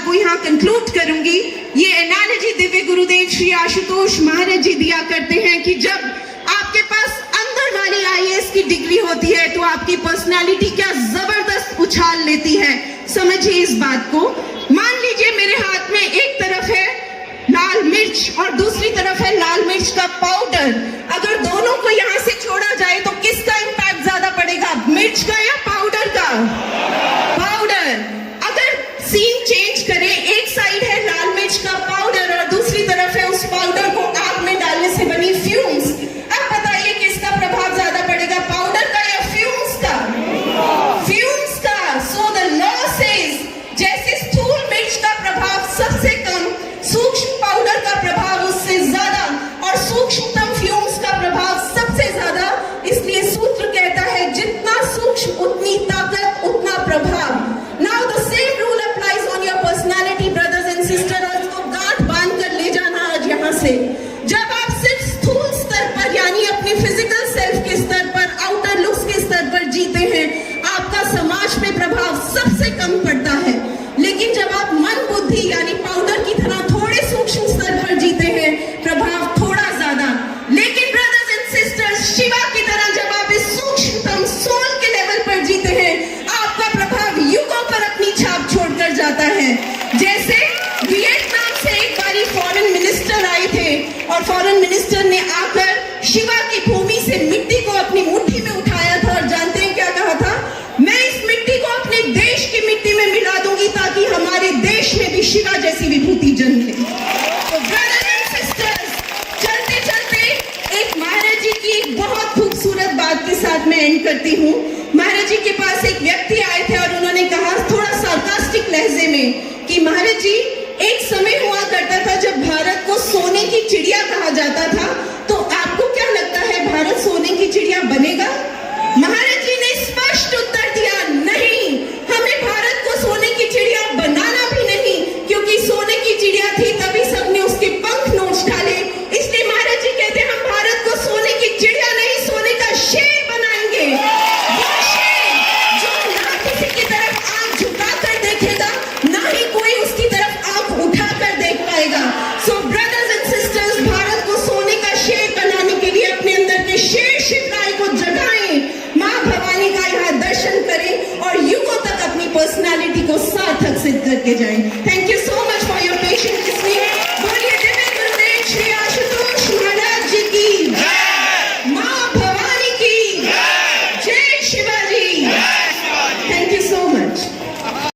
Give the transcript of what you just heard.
बात को यहाँ कंक्लूड करूंगी। ये एनालॉजी दिव्य गुरुदेव श्री आशुतोष महाराज जी दिया करते हैं कि जब आपके पास अंदर वाली आईएएस की डिग्री होती है तो आपकी पर्सनालिटी क्या जबरदस्त उछाल लेती है। समझिए इस बात को। मान लीजिए मेरे हाथ में एक तरफ है लाल मिर्च और दूसरी तरफ है लाल मिर्च का पाउडर। अगर दोनों को यहाँ से छोड़ा जाए तो किसका इंपैक्ट ज्यादा पड़ेगा, मिर्च का या पाउडर का? पाउडर। अगर सीन चेंज करें, एक साइड है लाल मिर्च का पाउडर और दूसरी तरफ है उस पाउडर को आग में डालने से बनी फ्यूम्स। अब बताइए किसका प्रभाव ज्यादा पड़ेगा, पाउडर का या फ्यूम्स का? फ्यूम्स का। सो द लॉ सेज जैसे स्थूल मिर्च का प्रभाव सबसे कम, सूक्ष्म पाउडर का प्रभाव उससे ज्यादा और सूक्ष्मतम फ्यूम्स का प्रभाव सबसे ज्यादा। इसलिए सूत्र कहता है जितना सूक्ष्म उतनी ताकत उतना प्रभाव। Now the same rule applies on your personality brothers and sister. और इसको गांठ बांध कर ले जाना आज यहाँ से। जब आप सिर्फ स्थूल स्तर पर यानी अपने फिजिकल सेल्फ के स्तर पर, आउटर लुक्स के स्तर पर जीते हैं, आपका समाज में प्रभाव सबसे कम पड़ता है। लेकिन जब आप मन बुद्धि यानी पाउडर की तरह थोड़े सूक्ष्म स्तर पर जीते हैं, प्रभाव थोड़ा ज्यादा। लेकिन ब्रदर्स एंड सिस्टर्स, शिवा की तरह जब आप इस सूक्ष्मतम सोल के लेवल पर जीते हैं, आपका प्रभाव युगों पर अपनी छाप छोड़कर जाता है। जैसे वियतनाम से एक बारी फॉरेन मिनिस्टर आए थे और फॉरेन मिनिस्टर ने आकर शिवा की भूमि से मिट्टी को अपनी मुट्ठी में उठाया था और जानते हैं क्या कहा था, मैं इस मिट्टी को अपने देश की मिट्टी में मिला दूंगी ताकि हमारे देश में भी शिवा जैसी विभूति जन्मे। तो ब्रदर्स एंड सिस्टर्स, चलते चलते एक महाराज जी की एक बहुत खूबसूरत बात के साथ मैं एंड करती हूँ। महाराज जी के पास एक व्यक्ति आए थे और उन्होंने कहा थोड़ा सार्कास्टिक लहजे में कि महाराज जी, एक समय हुआ करता था जब भारत को सोने की चिड़िया कहा जाता था, तो आपको क्या लगता है भारत सोने की चिड़िया बनेगा? महाराज जी ने स्पष्ट उत्तर दिया, नहीं, हमें भारत को सोने की चिड़िया बनाना भी नहीं, क्योंकि सोने की चिड़िया थी तभी सबने उसके पंख नोच डाले। इसलिए महाराज जी कहते हैं हम भारत को सोने की चिड़िया नहीं, सोने का शेर बनाएंगे। वो शेर जो ना किसी की तरफ आंख झुकाकर देखेगा, ना ही कोई उसकी तरफ आंख उठाकर देख पाएगा। सो ब्रदर्स एंड सिस्टर्स, भारत को सोने का शेर बनाने के लिए अपने अंदर के शेर शिवराय को जगाएं, माँ भवानी का यहाँ दर्शन करें और युगों तक अपनी पर्सनालिटी को सार्थक सिद्ध करके जाएं।